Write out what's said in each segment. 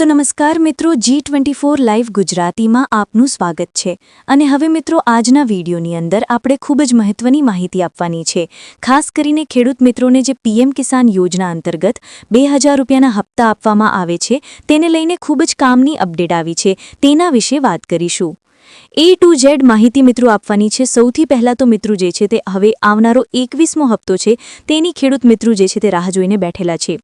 તો નમસ્કાર મિત્રો, G24 લાઈવ ગુજરાતીમાં આપનું સ્વાગત છે। અને હવે મિત્રો આજના વિડીયોની અંદર આપણે ખૂબ જ મહત્વની માહિતી આપવાની છે। ખાસ કરીને ખેડૂત મિત્રોને જે પીએમ કિસાન યોજના અંતર્ગત 2000 રૂપિયાના હપ્તા આપવામાં આવે છે તેને લઈને ખૂબ જ કામની અપડેટ આવી છે, તેના વિશે વાત કરીશું। A to Z માહિતી મિત્રો આપવાની છે। સૌથી પહેલા તો મિત્રો જે છે તે હવે આવનારો 21મો હપ્તો છે તેની ખેડૂત મિત્રો જે છે તે રાહ જોઈને બેઠેલા છે।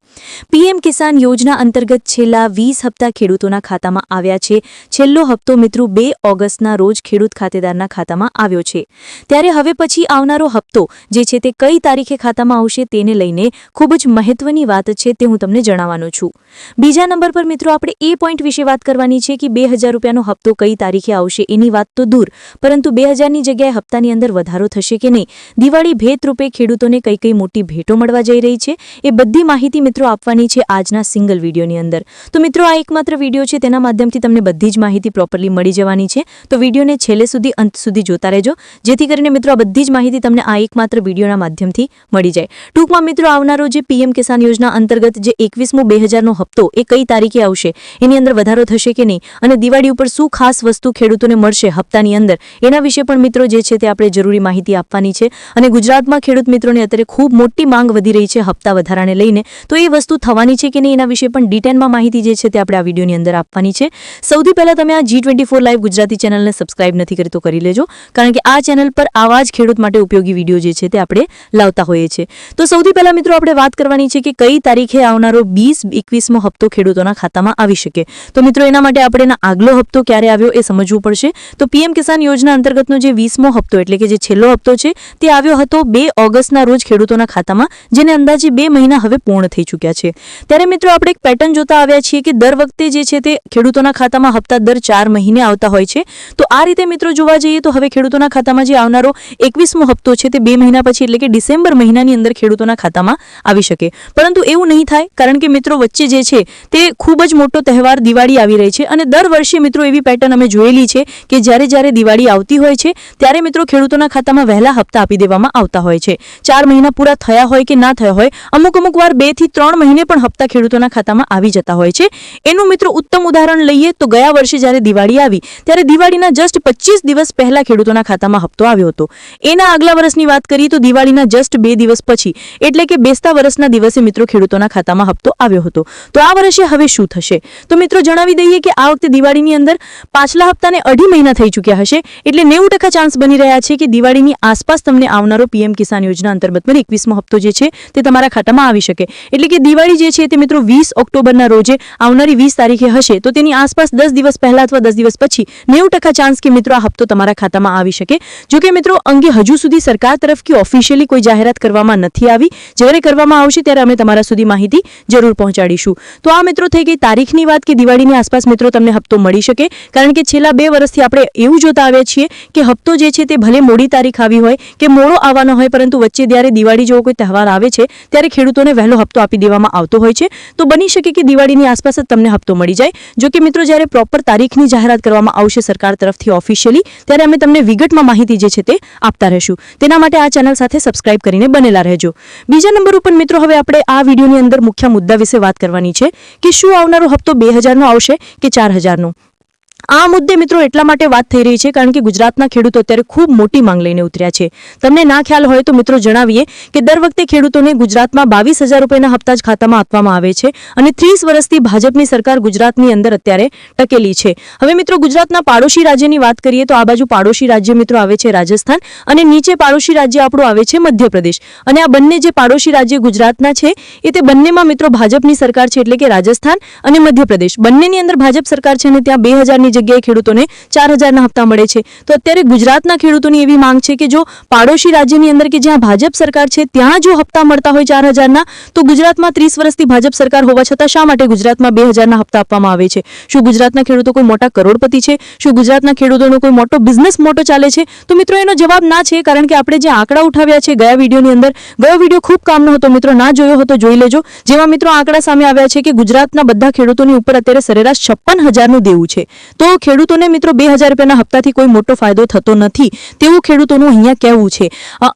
પીએમ કિસાન યોજના અંતર્ગત છેલ્લા 20 હપ્તા ખેડૂતોના ખાતામાં આવ્યા છે। છેલ્લો હપ્તો મિત્રો 2 ઓગસ્ટના રોજ ખેડૂત ખાતેદારના ખાતામાં આવ્યો છે। ત્યારે હવે પછી આવનારો હપ્તો જે છે તે કઈ તારીખે ખાતામાં આવશે તેને લઈને ખૂબ જ મહત્વની વાત છે તે હું તમને જણાવવાનો છું। બીજા નંબર પર મિત્રો આપણે એ પોઈન્ટ વિશે વાત કરવાની છે કે 2000 રૂપિયાનો હપ્તો કઈ તારીખે આવશે એની વાત તો દૂર, પરંતુ 2000ની જગ્યાએ હપ્તાની અંદર વધારો થશે કે નહીં, દિવાળી ભેટ રૂપે ખેડૂતોને કઈ કઈ મોટી ભેટો મળવા જઈ રહી છે એ બધી માહિતી મિત્રો આપવાની છે આજના સિંગલ વિડીયોની અંદર। તો મિત્રો આ એકમાત્ર વિડીયો છે, તેના માધ્યમથી તમને બધી જ માહિતી પ્રોપરલી મળી જવાની છે। તો વિડીયોને છેલ્લે સુધી અંત સુધી જોતા રહેજો, જેથી કરીને મિત્રો આ બધી જ માહિતી તમને આ એકમાત્ર વિડીયોના માધ્યમથી મળી જાય। ટૂંકમાં મિત્રો આવનારો જે પીએમ કિસાન યોજના અંતર્ગત જે 21મો 2000નો હપ્તો એ કઈ તારીખે આવશે, એની અંદર વધારો થશે કે નહીં, અને દિવાળી ઉપર શું ખાસ વસ્તુ ખેડૂતોને મળશે હપ્તાની અંદર, એના વિશે પણ મિત્રો જે છે તે આપણે જરૂરી માહિતી આપવાની છે। અને ગુજરાતમાં ખેડૂત મિત્રોને અત્યારે ખૂબ મોટી માંગ વધી રહી છે હપ્તા વધારાને લઈને, તો એ વસ્તુ થવાની છે કે નહીં એના વિશે પણ ડિટેલમાં માહિતી જે છે તે આપણે આ વિડીયોની અંદર આપવાની છે। સૌથી પહેલા તમે આ G24 લાઈવ ગુજરાતી ચેનલને સબસ્ક્રાઇબ નથી કરી તો કરી લેજો, કારણ કે આ ચેનલ પર આવા જ ખેડૂત માટે ઉપયોગી વિડીયો જે છે તે આપણે લાવતા હોઈએ છીએ। તો સૌથી પહેલા મિત્રો આપણે વાત કરવાની છે કે કઈ તારીખે આવનારો 20-21મો હપ્તો ખેડૂતોના ખાતામાં આવી શકે। તો મિત્રો એના માટે આપણે આગલો હપ્તો ક્યારે આવ્યો એ સમજવું પડશે। તો પીએમ કિસાન યોજના અંતર્ગતનો જે 20મો હપ્તો એટલે કે જે છેલ્લો હપ્તો છે તે આવ્યો હતો 2 ઓગસ્ટના રોજ ખેડૂતોના ખાતામાં, જેને અંદાજે 2 મહિના હવે પૂર્ણ થઈ ચૂક્યા છે। ત્યારે મિત્રો આપણે એક પેટર્ન જોતા આવ્યા છીએ કે દર વખતે જે છે તે ખેડૂતોના ખાતામાં હપ્તા દર 4 મહિને આવતા હોય છે। તો આ રીતે મિત્રો જોવા જઈએ તો હવે ખેડૂતોના ખાતામાં જે આવનારો 21મો હપ્તો છે તે 2 મહિના પછી એટલે કે ડિસેમ્બર મહિનાની અંદર ખેડૂતોના ખાતામાં આવી શકે, પરંતુ એવું નહીં થાય, કારણ કે મિત્રો વચ્ચે જે છે તે ખૂબ જ મોટો તહેવાર દિવાળી આવી રહી છે। અને દર વર્ષે મિત્રો એવી પેટર્ન અમે જોયેલી છે કે જ્યારે દિવાળી આવતી હોય છે ત્યારે મિત્રો ખેડૂતોના ખાતામાં વહેલા હપ્તા આપી દેવામાં આવતા હોય છે। 4 મહિના પૂરા થયા હોય કે ના થયા હોય, અમુક વાર 2 થી 3 મહિને પણ હપ્તા ખેડૂતોના ખાતામાં આવી જતા હોય છે। એનું મિત્રો ઉત્તમ ઉદાહરણ લઈએ તો ગયા વર્ષે જ્યારે દિવાળી આવી ત્યારે દિવાળીના જસ્ટ 25 દિવસ પહેલા ખેડૂતોના ખાતામાં હપ્તો આવ્યો હતો। એના આગલા વર્ષની વાત કરીએ તો દિવાળીના જસ્ટ 2 દિવસ પછી એટલે કે બેસતા વર્ષના દિવસે મિત્રો ખેડૂતોના ખાતામાં હપ્તો આવ્યો હતો। તો આ વર્ષે હવે શું થશે? તો મિત્રો જણાવી દઈએ કે આ વખતે દિવાળીની અંદર પાછલા હપ્તાને 2.5 મહિના થઈ ચૂક્યા હશે, એટલે 90% ચાન્સ બની રહ્યા છે કે દિવાળીની આસપાસ તમને આવનારો પીએમ કિસાન યોજના અંતર્ગત 21મો હપ્તો જે છે તે તમારા ખાતામાં આવી શકે। એટલે કે દિવાળી જે છે તે મિત્રો 20 ઓક્ટોબરના રોજે આવનારી 20 તારીખે હશે, તો તેની આસપાસ 10 દિવસ પહેલા અથવા 10 દિવસ પછી 90% ચાન્સ કે મિત્રો આ હપ્તો તમારા ખાતામાં આવી શકે। જો કે મિત્રો અંગે હજુ સુધી સરકાર તરફથી ઓફિશિયલી કોઈ જાહેરાત કરવામાં નથી આવી, જ્યારે કરવામાં આવશે ત્યારે અમે તમારા સુધી માહિતી જરૂર પહોંચાડીશું। તો આ મિત્રો થઈ ગઈ તારીખની વાત કે દિવાળીની આસપાસ મિત્રો તમને હપ્તો મળી શકે, કારણ કે છેલ્લા 2 વર્ષથી આપણે એવું જોતા આવ્યા છીએ કે હપ્તો જે છે તે ભલે મોડી તારીખ આવી હોય કે મોડો આવવાનો હોય, પરંતુ વચ્ચે જ્યારે દિવાળી જેવો કોઈ તહેવાર આવે છે ત્યારે ખેડૂતોને વહેલો હપ્તો આપી દેવામાં આવતો હોય છે। તો બની શકે કે દિવાળીની આસપાસ જ તમને હપ્તો મળી જાય। જો કે મિત્રો જ્યારે પ્રોપર તારીખની જાહેરાત કરવામાં આવશે સરકાર તરફથી ઓફિશિયલી, ત્યારે અમે તમને વિગતમાં માહિતી જે છે તે આપતા રહીશું। તેના માટે આ ચેનલ સાથે સબસ્ક્રાઇબ કરીને બનેલા રહેજો। બીજા નંબર ઉપર મિત્રો હવે આપણે આ વિડીયોની અંદર મુખ્ય મુદ્દા વિશે વાત કરવાની છે કે શું આવનારો હપ્તો 2000નો આવશે કે 4000નો। આ મુદ્દે મિત્રો એટલા માટે વાત થઈ રહી છે કારણ કે ગુજરાતના ખેડૂતો અત્યારે ખૂબ મોટી માંગ લઈને ઉતર્યા છે। તમને ના ખ્યાલ હોય તો મિત્રો જણાવીએ કે દર વખતે ખેડૂતોને ગુજરાતમાં 22000 રૂપિયાના હપ્તા જ ખાતામાં આપવામાં આવે છે, અને 30 વર્ષથી ભાજપની સરકાર ગુજરાતની અંદર અત્યારે ટકેલી છે। હવે મિત્રો ગુજરાતના પાડોશી રાજ્યની વાત કરીએ તો આ બાજુ પાડોશી રાજ્ય મિત્રો આવે છે રાજસ્થાન, અને નીચે પાડોશી રાજ્ય આપણું આવે છે મધ્યપ્રદેશ। અને આ બંને જે પાડોશી રાજ્ય ગુજરાતના છે એ તે બંનેમાં મિત્રો ભાજપની સરકાર છે, એટલે કે રાજસ્થાન અને મધ્યપ્રદેશ બંનેની અંદર ભાજપ સરકાર છે, અને ત્યાં 2000ની જગ્યાએ ખેડૂતોને 4000ના હપ્તા મળે છે। તો અત્યારે ગુજરાતના ખેડૂતોની એવી માંગ છે કે જો પાડોશી રાજ્યની અંદર કે જ્યાં ભાજપ સરકાર છે ત્યાં જો હપ્તા મળતા હોય 4000ના, તો ગુજરાતમાં 30 વર્ષથી ભાજપ સરકાર હોવા છતાં શા માટે ગુજરાતમાં 2000ના હપ્તા આપવામાં આવે છે? શું ગુજરાતના ખેડૂતો કોઈ મોટા કરોડપતિ છે? શું ગુજરાતના ખેડૂતોનો કોઈ મોટો બિઝનેસ મોટો ચાલે છે? તો મિત્રો એનો જવાબ ના છે, કારણ કે આપણે જે આંકડા ઉઠાવ્યા છે ગયા વિડીયોની અંદર, ગયો વિડીયો ખૂબ કામનો હતો મિત્રો, ના જોયો હતો જોઈ લેજો, જેમાં મિત્રો આંકડા સામે આવ્યા છે કે ગુજરાતના બધા ખેડૂતોની ઉપર અત્યારે સરેરાશ 56000નું દેવું છે। તો ખેડૂતોને મિત્રો 2000 રૂપિયાના હપ્તાથી કોઈ મોટો ફાયદો થતો નથી તેવું ખેડૂતોનું અહીંયા કહેવું છે.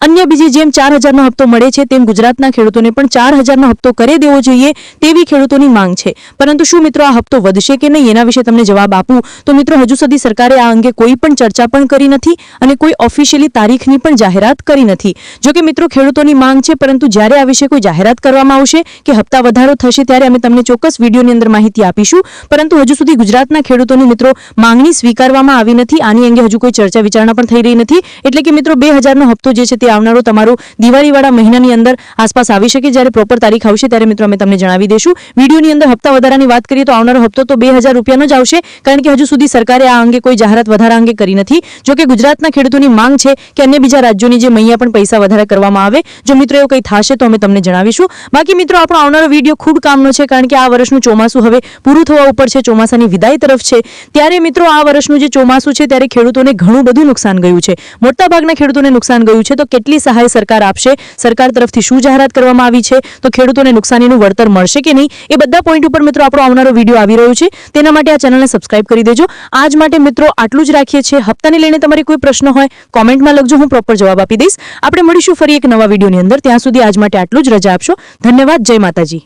અન્ય બીજી જેમ 4000નો હપ્તો મળે છે તેમ ગુજરાતના ખેડૂતોને પણ 4000નો હપ્તો કરી દેવો જોઈએ તેવી ખેડૂતોની માંગ છે. પરંતુ શું મિત્રો આ હપ્તો વધશે કે નહીં એના વિશે તમને જવાબ આપું તો મિત્રો હજુ સુધી સરકારે આ અંગે કોઈ પણ ચર્ચા પણ કરી નથી અને કોઈ ઓફિશિયલી તારીખની પણ જાહેરાત કરી નથી. જો કે મિત્રો ખેડૂતોની માંગ છે, પરંતુ જ્યારે આ વિશે કોઈ જાહેરાત કરવામાં આવશે કે હપ્તા વધારો થશે ત્યારે અમે તમને ચોક્કસ વિડીયોની અંદર માહિતી આપીશું. પરંતુ હજુ સુધી ગુજરાતના ખેડૂતોની મિત્રો માંગણી સ્વીકારવામાં આવી નથી. આની અંગે હજુ કોઈ ચર્ચા વિચારણા પણ થઈ રહી નથી. એટલે કે મિત્રો 2000નો હપ્તો જે છે તે આવનારો તમારો દિવાળીવાળા મહિનાની અંદર આસપાસ આવી શકે. જ્યારે પ્રોપર તારીખ આવશે ત્યારે મિત્રો અમે તમને જણાવી દઈશું. વિડીયોની અંદર હપ્તા વધારાની વાત કરીએ તો આવનારો હપ્તો તો 2000 રૂપિયાનો જ આવશે, કારણ કે હજુ સુધી સરકારે આ અંગે કોઈ જાહેરાત વધારા અંગે કરી નથી. જો કે ગુજરાતના ખેડૂતોની માંગ છે કે અન્ય બીજા રાજ્યોની જેમ અહીંયા પણ પૈસા વધારા કરવામાં આવે. જો મિત્રો એવું કંઈ થશે તો અમે તમને જણાવીશું. બાકી મિત્રો આપણો આવનારો વિડીયો ખૂબ કામનો છે, કારણ કે આ વર્ષનું ચોમાસું હવે પૂરું થવા ઉપર છે, ચોમાસાની વિદાય તરફ છે. ત્યારે મિત્રો આ વર્ષનું જે ચોમાસું છે ત્યારે ખેડૂતોને ઘણું બધું નુકસાન ગયું છે. મોટાભાગના ખેડૂતોને નુકસાન ગયું છે. તો કેટલી સહાય સરકાર આપશે, સરકાર તરફથી શું જાહેરાત કરવામાં આવી છે, તો ખેડૂતોને નુકસાનીનું વળતર મળશે કે નહીં, એ બધા પોઈન્ટ ઉપર મિત્રો આપણો આવનારો વિડીયો આવી રહ્યો છે. તેના માટે આ ચેનલને સબસ્ક્રાઇબ કરી દેજો. આજ માટે મિત્રો આટલું જ રાખીએ છીએ. હપ્તાને લઈને તમારી કોઈ પ્રશ્ન હોય કોમેન્ટમાં લખજો, હું પ્રોપર જવાબ આપી દઈશ. આપણે મળીશું ફરી એક નવા વિડીયોની અંદર. ત્યાં સુધી આજ માટે આટલું જ. રજા આપશો. ધન્યવાદ. જય માતાજી.